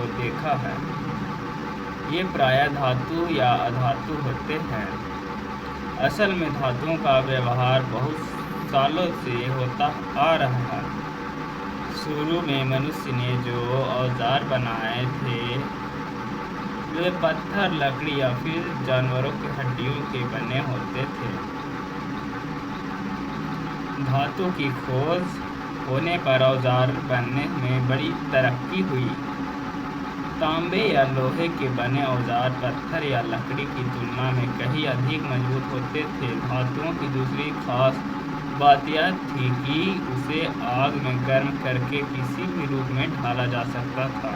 को देखा है। ये प्रायः धातु या अधातु होते हैं। असल में धातुओं का व्यवहार बहुत सालों से होता आ रहा है। शुरू में मनुष्य ने जो औजार बनाए थे वे पत्थर, लकड़ी या फिर जानवरों की हड्डियों के बने होते थे। धातु की खोज होने पर औजार बनने में बड़ी तरक्की हुई। तांबे या लोहे के बने औजार पत्थर या लकड़ी की तुलना में कहीं अधिक मजबूत होते थे। धातुओं की दूसरी खास बात यह थी कि उसे आग में गर्म करके किसी भी रूप में ढाला जा सकता था।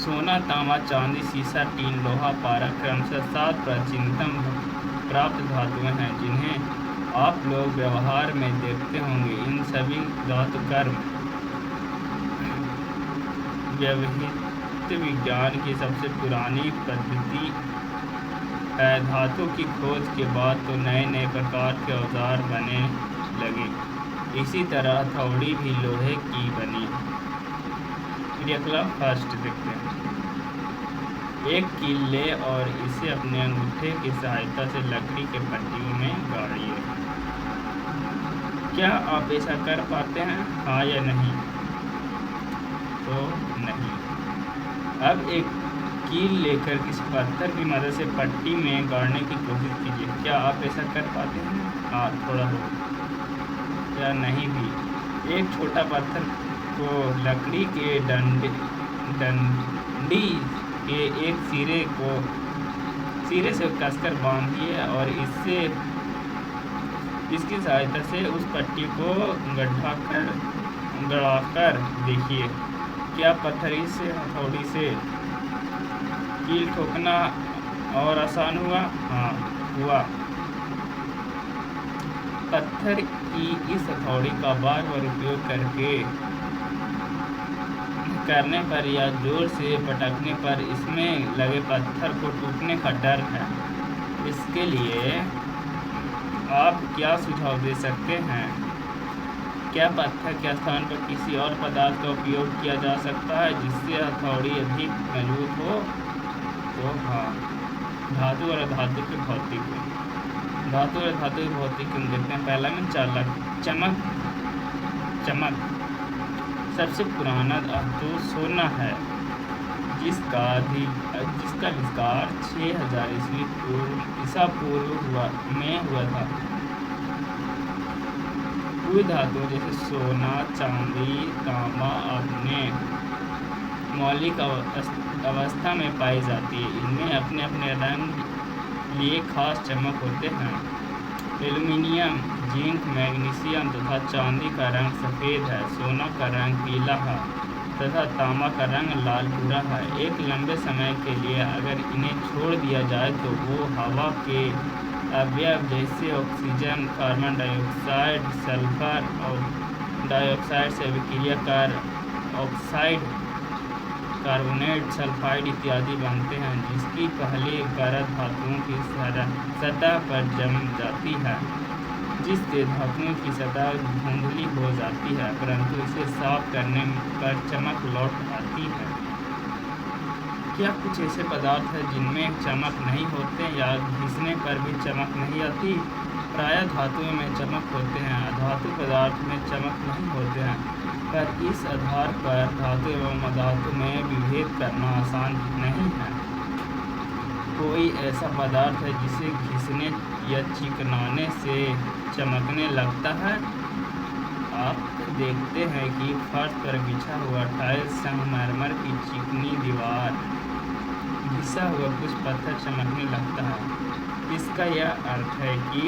सोना, तांबा, चांदी, सीसा, टीन, लोहा, पारा क्रमशः 7 प्राचीनतम प्राप्त धातुएं हैं जिन्हें आप लोग व्यवहार में देखते होंगे। इन सभी धातुकर्म व्यवहित विज्ञान की सबसे पुरानी पद्धति है। धातु की खोज के बाद तो नए नए प्रकार के औजार बनने लगे। इसी तरह हथौड़ी भी लोहे की बनी। क्रियाकलाप फर्स्ट देखते हैं। एक कील ले और इसे अपने अंगूठे की सहायता से लकड़ी के पट्टियों में गाड़िए। क्या आप ऐसा कर पाते हैं? हाँ या नहीं? तो नहीं। अब एक कील लेकर किसी पत्थर की मदद से पट्टी में गाड़ने की कोशिश कीजिए। क्या आप ऐसा कर पाते हैं? हाँ, थोड़ा बहुत। या नहीं भी। एक छोटा पत्थर को लकड़ी के डंडी के एक सिरे से कसकर बांधिए और इसकी सहायता से उस पट्टी को गड़ाकर देखिए। क्या पत्थरी से हथौड़ी से कील ठोकना और आसान हुआ? हाँ, हुआ। पत्थर की इस हथौड़ी का बार बार उपयोग करने पर या जोर से पटकने पर इसमें लगे पत्थर को टूटने का डर है। इसके लिए आप क्या सुझाव दे सकते हैं? क्या पत्थर के स्थान पर किसी और पदार्थ का उपयोग किया जा सकता है जिससे हथौड़ी अधिक मजबूत हो? तो हाँ। धातु और अधातु के भौतिक गुण। धातु और धातु के भौतिक गुण देखते हैं। पहला में चालक, चमक। सबसे पुराना धातु सोना है जिसका आविष्कार 6000 ईसा पूर्व में हुआ था। कोई धातु जैसे सोना, चांदी, तांबा अपने मौलिक अवस्था में पाई जाती है। इनमें अपने अपने रंग लिए खास चमक होते हैं। एल्युमिनियम, जिंक, मैग्नीशियम तथा चांदी का रंग सफ़ेद है। सोना का रंग पीला है तथा तांबा का रंग लाल भूरा है। एक लंबे समय के लिए अगर इन्हें छोड़ दिया जाए तो वो हवा के अवयव जैसे ऑक्सीजन, कार्बन डाइऑक्साइड, सल्फर और डाइऑक्साइड से अभिक्रिया कर ऑक्साइड, कार्बोनेट, सल्फाइड इत्यादि बनते हैं जिसकी पहली परत धातुओं की सतह पर जम जाती है, जिससे धातुओं की सतह धुंधली हो जाती है, परंतु इसे साफ करने पर चमक लौट आती है। क्या कुछ ऐसे पदार्थ हैं जिनमें चमक नहीं होते या घिसने पर भी चमक नहीं आती? प्रायः धातुओं में चमक होते हैं, अधातु पदार्थ में चमक नहीं होते हैं, पर इस आधार पर धातु एवं अधातु में विभेद करना आसान नहीं है। कोई ऐसा पदार्थ है जिसे घिसने या चिकनाने से चमकने लगता है? आप देखते हैं कि फर्श पर बिछा हुआ टाइल्स, संगमरमर की चिकनी दीवार, घिसा हुआ कुछ पत्थर चमकने लगता है। इसका यह अर्थ है कि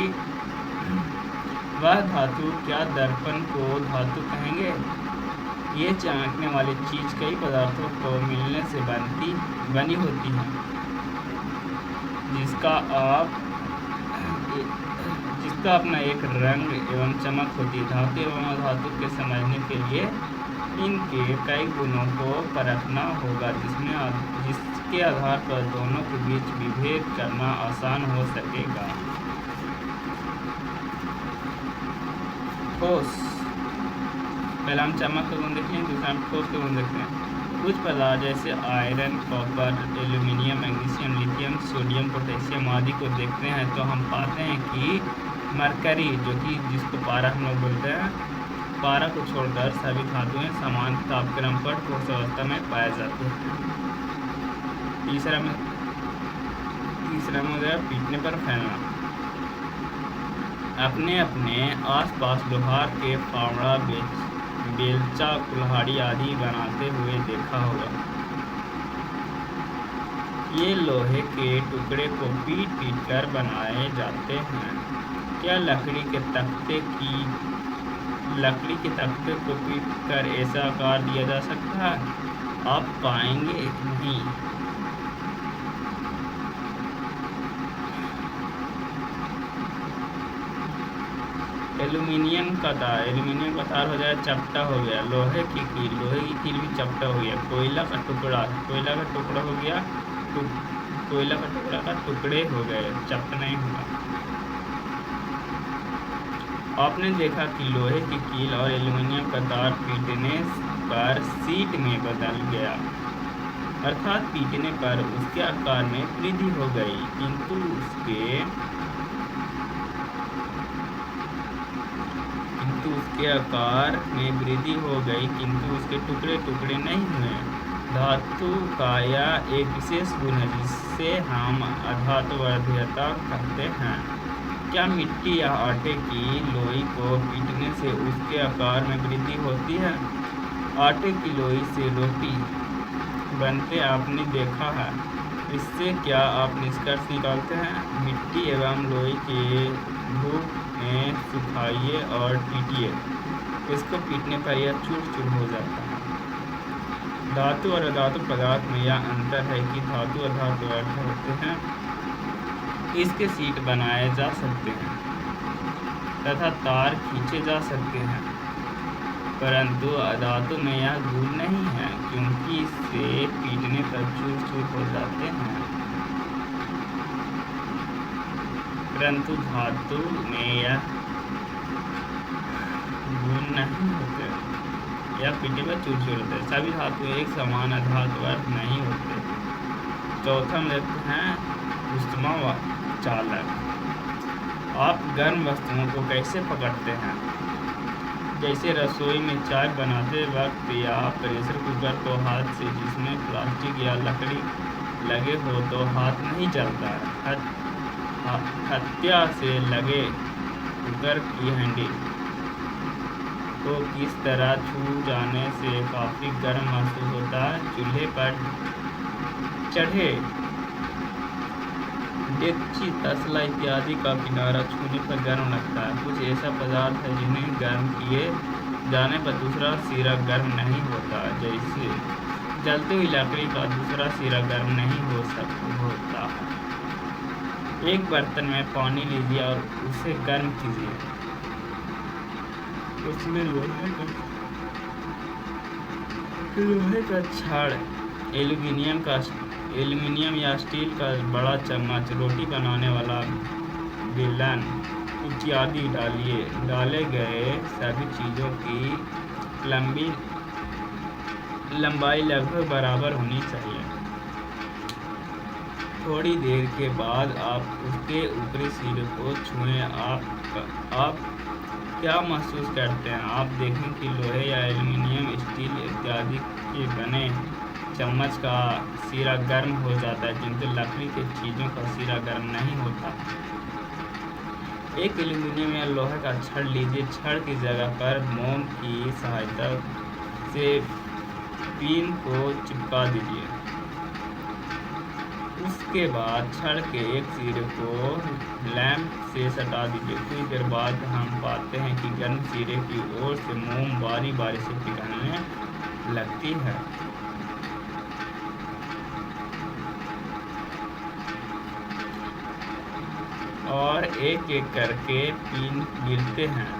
वह धातु। क्या दर्पण को धातु कहेंगे? ये चमकने वाली चीज़ कई पदार्थों को मिलने से बनी होती है जिसका अपना एक रंग एवं चमक होती है। धातु एवं अधातु के समझने के लिए इनके कई गुणों को परखना होगा जिसके आधार पर दोनों के बीच विभेद करना आसान हो सकेगा। ठोस। पहला हम चमक का गुण देखें, दूसरा हम ठोस का गुण देखते हैं। कुछ पदार्थ जैसे iron, copper, aluminium, magnesium, lithium, sodium, potassium आदि को देखते हैं तो हम पाते हैं कि मरकरी, जो कि जिसको पारा हम लोग बोलते हैं, पारा को छोड़कर सभी धातुएं समान तापक्रम पर ठोस अवस्था में पाए जाते हैं। तीसरा में हो गया पीटने पर फैलना। अपने अपने आसपास लोहार के फावड़ा, बेलचा, कुल्हाड़ी आदि बनाते हुए देखा होगा। ये लोहे के टुकड़े को पीट कर बनाए जाते हैं। क्या लकड़ी के तख्ते को पीट कर ऐसा आकार दिया जा सकता है? आप पाएंगे नहीं। एल्यूमिनियम का तार हो जाए चपटा हो गया। लोहे की कील भी चपटा हो गया। कोयला का टुकड़ा हो गया, कोयला का टुकड़ा का टुकड़े हो गए, चपटा नहीं हुआ। आपने देखा कि लोहे की कील और एल्यूमिनियम का तार पीटने पर शीट में बदल गया, अर्थात पीटने पर उसके आकार में वृद्धि हो गई, किंतु उसके टुकड़े टुकड़े नहीं हुए। धातु का यह एक विशेष गुण है जिसे हम अधातुवर्ध्यता कहते हैं। क्या मिट्टी या आटे की लोई को पीटने से उसके आकार में वृद्धि होती है? आटे की लोई से रोटी बनते आपने देखा है। इससे क्या आप निष्कर्ष निकालते हैं? मिट्टी एवं लोई के धूप में सुखाइए और पीटिए, इसको पीटने पर यह चूर हो जाता है। धातु और अधातु पदार्थ में यह अंतर है कि धातु अधातु अर्थ होते हैं, इसके शीट बनाए जा सकते हैं तथा तार खींचे जा सकते हैं, परंतु अधातु में यह गुण नहीं है, क्योंकि इसे पीटने पर चूर हो जाते हैं। परंतु धातु में यह गुण नहीं होते, यह पीटने पर चूर होते हैं। सभी धातु एक समान अधातुवर्त नहीं होते। चौथा में देखते हैं उष्मा चालक। आप गर्म वस्तुओं को कैसे पकड़ते हैं? जैसे रसोई में चाय बनाते वक्त या प्रेशर कुकर को हाथ से, जिसमें प्लास्टिक या लकड़ी लगे हो तो हाथ नहीं जलता है। हत्या से लगे कुकर की हैंडल को किस तरह छू जाने से काफ़ी गर्म महसूस होता है? चूल्हे पर चढ़े डेगची, तसला इत्यादि का किनारा छूने पर गर्म लगता है। कुछ ऐसा पदार्थ है जिन्हें गर्म किए जाने पर दूसरा सिरा गर्म नहीं होता, जैसे जलती हुई लकड़ी का दूसरा सिरा गर्म नहीं होता। एक बर्तन में पानी लीजिए और उसे गर्म कीजिए। उसमें लोहे का छड़, एल्यूमिनियम या स्टील का बड़ा चम्मच, रोटी बनाने वाला बेलन इत्यादि डालिए। डाले गए सभी चीज़ों की लंबाई लगभग बराबर होनी चाहिए। थोड़ी देर के बाद आप उसके ऊपरी सिरे को छुएं। आप क्या महसूस करते हैं? आप देखें कि लोहे या एल्यूमिनियम, स्टील इत्यादि के बने चम्मच का सिरा गर्म हो जाता है, किंतु लकड़ी के चीज़ों का सिरा गर्म नहीं होता। एक एल्यूमिनियम या लोहे का छड़ लीजिए। छड़ की जगह पर मोम की सहायता से पिन को चिपका दीजिए। उसके बाद छड़ के एक सिरे को लैंप से सटा दीजिए। कुछ देर बाद हम पाते हैं कि गर्म सिरे की ओर से मोम बारी बारी से पिघलने लगती है। और एक एक करके पिन गिरते हैं।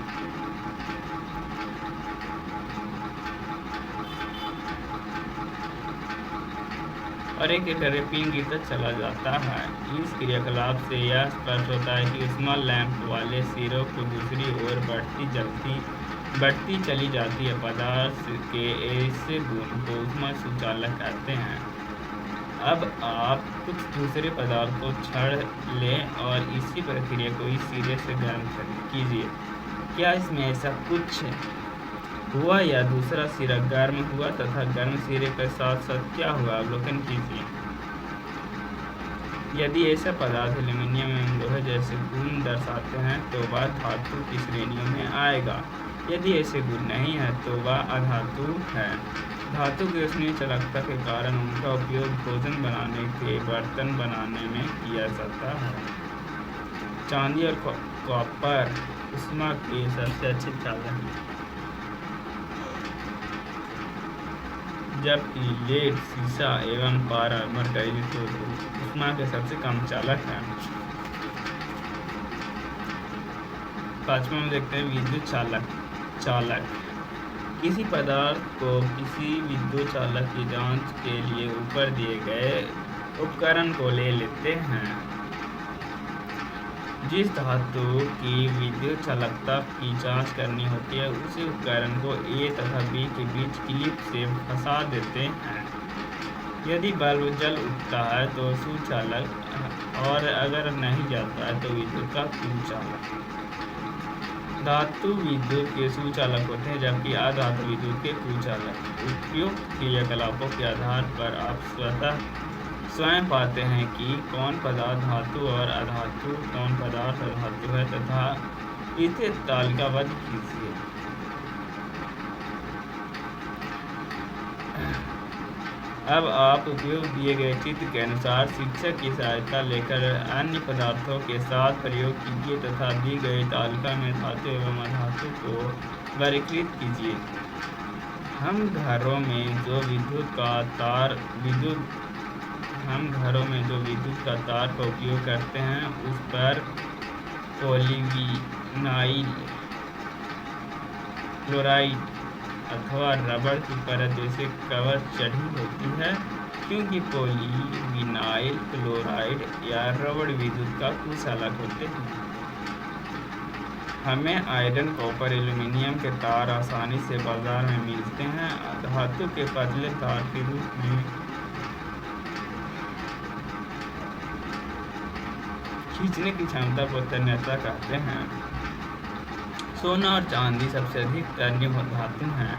पिन गिरता चला जाता है। इस क्रियाकलाप से यह स्पष्ट होता है कि उष्मा लैंप वाले सिरों को दूसरी ओर बढ़ती जलती बढ़ती चली जाती है पदार्थ के ऐसे गुण को ऊष्मा सुचालक कहते हैं। अब आप कुछ दूसरे पदार्थ को छड़ लें और इसी प्रक्रिया को इस सिरे से गर्म कीजिए। क्या इसमें ऐसा कुछ हुआ या दूसरा सिरा गर्म हुआ तथा गर्म सिरे के साथ साथ क्या हुआ, अवलोकन कीजिए। यदि ऐसा पदार्थ एल्यूमीनियम एवं लोहे जैसे गुण दर्शाते हैं तो वह धातु की श्रेणियों में आएगा। यदि ऐसे गुण नहीं है तो वह अधातु है। धातु की ऊष्मीय चालकता के कारण उनका उपयोग भोजन बनाने के बर्तन बनाने में किया जाता है। चांदी और कॉपर ऊष्मा के सबसे अच्छे चालक हैं, जबकि लेड, शीशा एवं पारा मरकरी तो ऊष्मा के सबसे कम चालक हैं। पांचवा में देखते हैं विद्युत चालक। किसी पदार्थ को किसी विद्युत चालक की जांच के लिए ऊपर दिए गए उपकरण को ले लेते हैं। जिस धातु की विद्युत चालकता की जांच करनी होती है उसी उपकरण को A तथा B के बीच क्लिप से फंसा देते हैं। यदि बल्ब जल उठता है तो सुचालक और अगर नहीं जाता है तो विद्युत का कुचालक। धातु विद्युत के सुचालक होते हैं जबकि अधातु विद्युत के कुचालक। उपयुक्त क्रियाकलापों के आधार पर आप स्वयं पाते हैं कि कौन पदार्थ धातु और अधातु, कौन पदार्थ अधातु है तथा इसे तालिकाबद्ध कीजिए। अब आप उपयोग दिए गए चित्र के अनुसार शिक्षक की सहायता लेकर अन्य पदार्थों के साथ प्रयोग कीजिए तथा दी गई तालिका में धातु एवं अधातु को वर्गीकृत कीजिए। हम घरों में जो विद्युत का तार का उपयोग करते हैं उस पर पॉलीविनाइल क्लोराइड अथवा रबड़ की परत जैसे कवर चढ़ी होती है, क्योंकि पॉलीविनाइल क्लोराइड या रबड़ विद्युत का कुचालक होते हैं। हमें आयरन, कॉपर, एल्यूमीनियम के तार आसानी से बाजार में मिलते हैं। धातु के पतले तार के रूप में खींचने की क्षमता को तन्यता कहते हैं। सोना और चांदी सबसे अधिक तन्य धातु हैं,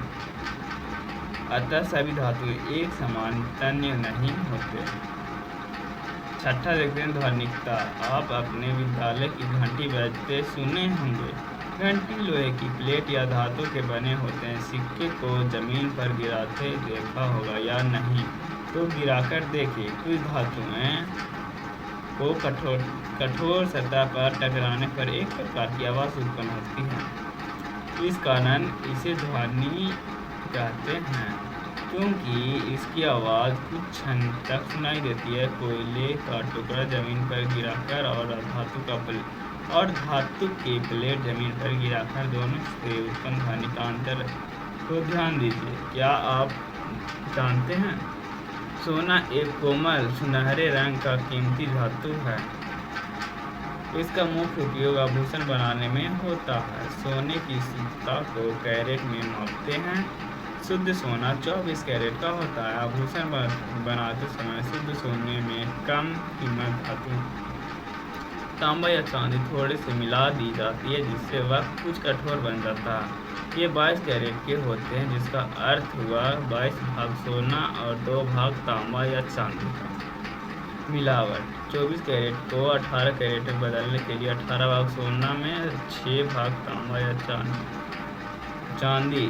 अतः सभी धातु एक समान तन्य नहीं होते। छठा देखते हैं ध्वनिकता। आप अपने विद्यालय की घंटी बजते सुने होंगे। घंटी लोहे की प्लेट या धातु के बने होते हैं। सिक्के को जमीन पर गिराते देखा होगा या नहीं तो गिराकर देखिए। कुछ धातुएं को कठोर सतह पर टकराने पर एक प्रकार की आवाज़ उत्पन्न होती है। इस कारण इसे ध्वनि कहते हैं, क्योंकि इसकी आवाज़ कुछ क्षण तक सुनाई देती है। कोयले का टुकड़ा जमीन पर गिराकर और धातु की प्लेट जमीन पर गिराकर दोनों से उत्पन्न ध्वनि का अंतर को ध्यान दीजिए। क्या आप जानते हैं सोना एक कोमल सुनहरे रंग का कीमती धातु है। इसका मुख्य उपयोग आभूषण बनाने में होता है। सोने की शुद्धता को कैरेट में मापते हैं। शुद्ध सोना 24 कैरेट का होता है। आभूषण बनाते समय शुद्ध सोने में कम कीमत धातु तांबा या चांदी थोड़े से मिला दी जाती है, जिससे वह कुछ कठोर बन जाता है। ये 22 कैरेट के होते हैं, जिसका अर्थ हुआ 22 भाग सोना और 2 भाग तांबा या चांदी का। मिलावट 24 कैरेट को 18 कैरेट में बदलने के लिए 18 भाग सोना में 6 भाग तांबा या चांदी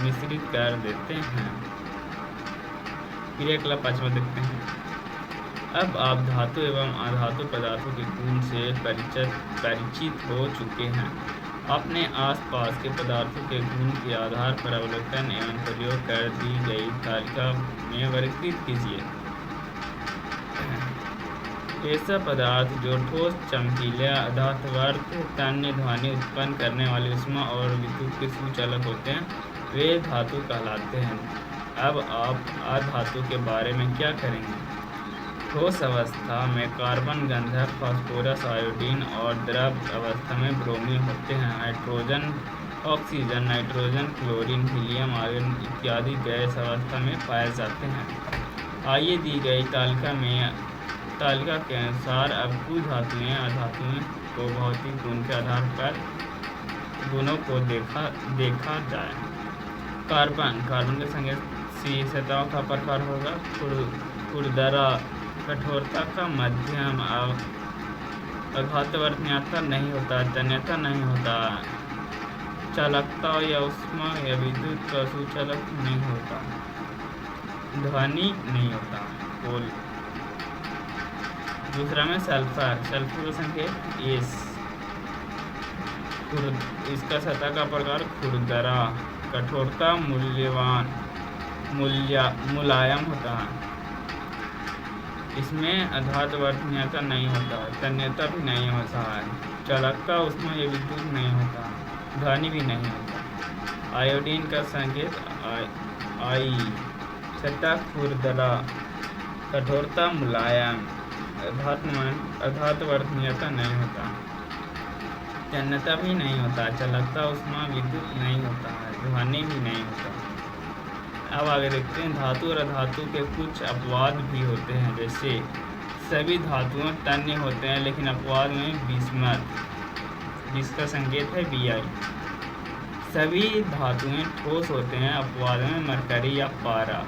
मिश्रित कर देते हैं। क्रियाकलाप 5वां देखते हैं। अब आप धातु एवं अधातु पदार्थों के गुण से परिचित हो चुके हैं। अपने आसपास के पदार्थों के गुण के आधार पर अवलोकन एवं प्रयोग कर दी गई तालिका में वर्गीकृत कीजिए। ऐसा पदार्थ जो ठोस, चमकीला, धातुवर्त, तन्य, ध्वनि उत्पन्न करने वाले ऊष्मा और विद्युत के सुचालक होते हैं, वे धातु कहलाते हैं। अब आप अधातु के बारे में क्या करेंगे? ठोस अवस्था में कार्बन, गंधक, फास्फोरस, आयोडीन और द्रव अवस्था में ब्रोमीन होते हैं। Hydrogen oxygen, nitrogen, chlorine, helium, argon इत्यादि गैस अवस्था में पाए जाते हैं। आइए दी गई तालिका के अनुसार अब कुछ धातुएं अधातुओं को भौतिक गुण के आधार पर गुणों को देखा जाए। कार्बन के संकेत सी सतह का प्रकार होगा। खुरदरा कठोरता का मध्यम, आघातवर्णीयता नहीं होता, तन्यता नहीं होता, चालकता या उष्मा या विद्युत का सुचालक नहीं होता, ध्वनि नहीं होता। कोल दूसरा में सल्फर का संकेत एस। इसका सतह का प्रकार खुरदरा, कठोरता मुलायम होता है। इसमें आघातवर्णीयता नहीं होता, तन्यता भी नहीं होता है, चालकता उष्मा या विद्युत नहीं होता, ध्वनि भी नहीं होता। आयोडीन का संकेत आई। सतह खुरदरा, कठोरता मुलायम, आघातवर्णीयता नहीं होता, तन्यता भी नहीं होता, चालकता उष्मा विद्युत नहीं होता है, ध्वनि भी नहीं होता। अब आगे देखते हैं धातु और अधातु के कुछ अपवाद भी होते हैं। जैसे सभी धातुएं तन्य होते हैं लेकिन अपवाद में बिस्मथ, जिसका संकेत है Bi। सभी धातुएं ठोस होते हैं, अपवाद में मरकरी या पारा,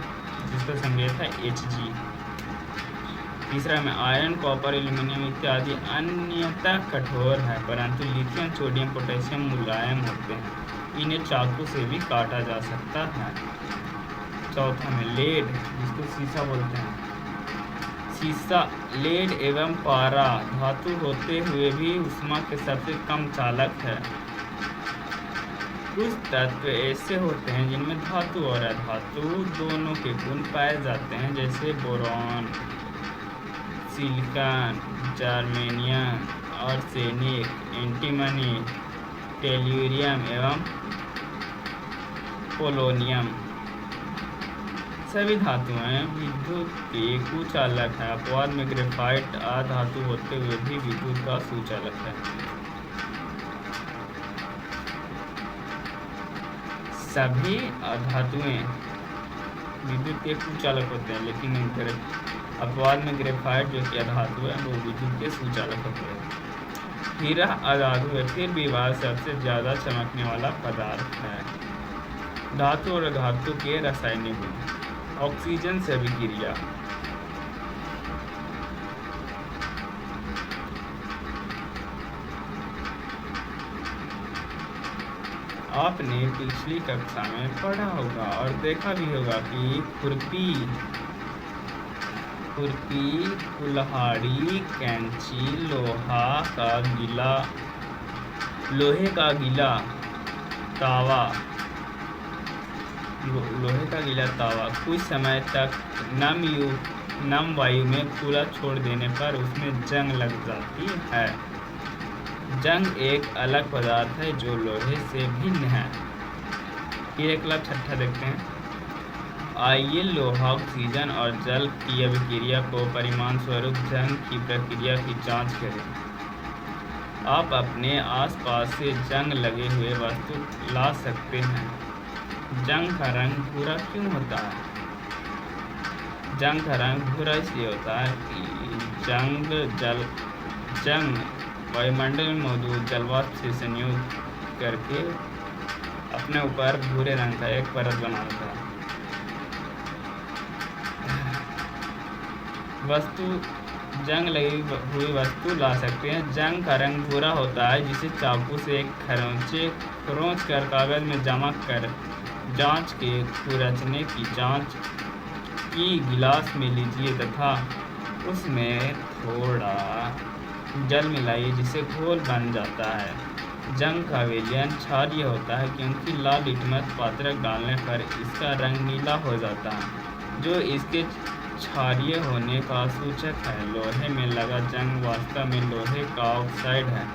जिसका संकेत है Hg। तीसरा में आयरन, कॉपर, एल्यूमिनियम इत्यादि अन्यतः कठोर है, परंतु लिथियम, सोडियम, पोटेशियम मुलायम होते हैं, इन्हें चाकू से भी काटा जा सकता है। चौथा में लेड, जिसको सीसा बोलते हैं। सीसा, लेड एवं पारा धातु होते हुए भी उष्मा के सबसे कम चालक है। कुछ तत्व ऐसे होते हैं जिनमें धातु और अधातु दोनों के गुण पाए जाते हैं, जैसे boron, silicon, germanium, arsenic, antimony, tellurium एवं पोलोनियम। सभी धातुएं विद्युत के कुचालक है, अपवाद में ग्रेफाइट अधातु होते हुए भी विद्युत का सुचालक है। सभी धातुएं विद्युत के कुचालक होते हैं, लेकिन अपवाद में ग्रेफाइट जो कि अधातु है वो विद्युत के सुचालक होते हैं। हीरा अधातु है, फिर भी वह सबसे ज़्यादा चमकने वाला पदार्थ है। धातु और अधातु के रासायनिक गुण। ऑक्सीजन से अभिक्रिया। आपने पिछली कक्षा में पढ़ा होगा और देखा भी होगा कि खुरपी, कुल्हाड़ी, कैंची, लोहे का गीला तावा कुछ समय तक नम वायु में खुला छोड़ देने पर उसमें जंग लग जाती है। जंग एक अलग पदार्थ है जो लोहे से भिन्न है। फिर अगला छठा देखते हैं। आइए लोहा, ऑक्सीजन और जल की अभिक्रिया को परिमाण स्वरूप जंग की प्रक्रिया की जांच करें। आप अपने आसपास से जंग लगे हुए वस्तु ला सकते हैं। जंग का रंग भूरा क्यों होता है? जंग का रंग भूरा इसलिए होता है कि जंग वायुमंडल में मौजूद जलवाष्प से संयोग करके अपने ऊपर भूरे रंग का एक परत बनाता है। जंग लगी हुई वस्तु ला सकते हैं। जंग का रंग भूरा होता है जिसे चाकू से खरोंच कर कागज में जमा कर जांच के खुरचने की जांच की गिलास में लीजिए तथा उसमें थोड़ा जल मिलाइए जिससे घोल बन जाता है। जंग का विलयन क्षारीय होता है क्योंकि लाल लिटमस पात्रक डालने पर इसका रंग नीला हो जाता है, जो इसके क्षारीय होने का सूचक है। लोहे में लगा जंग वास्तव में लोहे का ऑक्साइड है।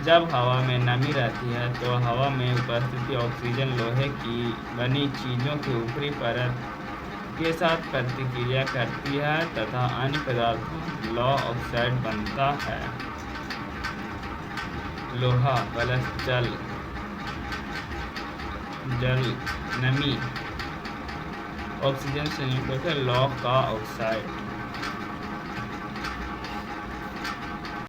जब हवा में नमी रहती है तो हवा में उपस्थित ऑक्सीजन लोहे की बनी चीज़ों के ऊपरी परत के साथ प्रतिक्रिया करती है तथा अन्य पदार्थों लौह ऑक्साइड बनता है। लोहा प्लस जल जल, नमी, ऑक्सीजन से निकलकर लौह का ऑक्साइड।